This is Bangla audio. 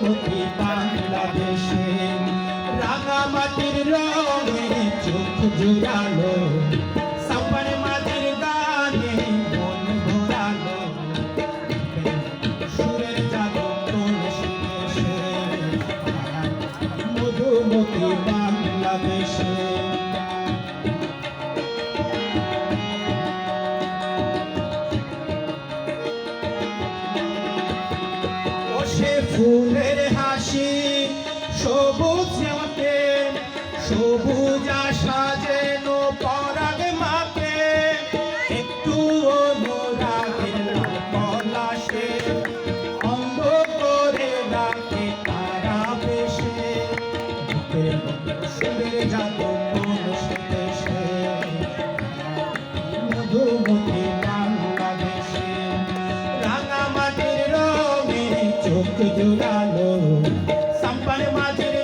মধুমতি বাংলাদেশে রাঙামাটির রঙে চোখ জুড়ালো সাম্বার মাঝির গানে মন ভরালো সুরের জাদু কোন শিখেছে মধুমতি বাংলাদেশে ফুলের হাসি সবুজ জামাতে সবুজ সাজেনো পরাগ মাকে একটু অনুরাগের পলাশে অঙ্গ করে রাখে তারা বেশে সুরে জাদু কোন দেশে মধুমতি বাংলাদেশে রাঙামাটির রঙে চোখ জুড়ালো সাম্বার মাঝির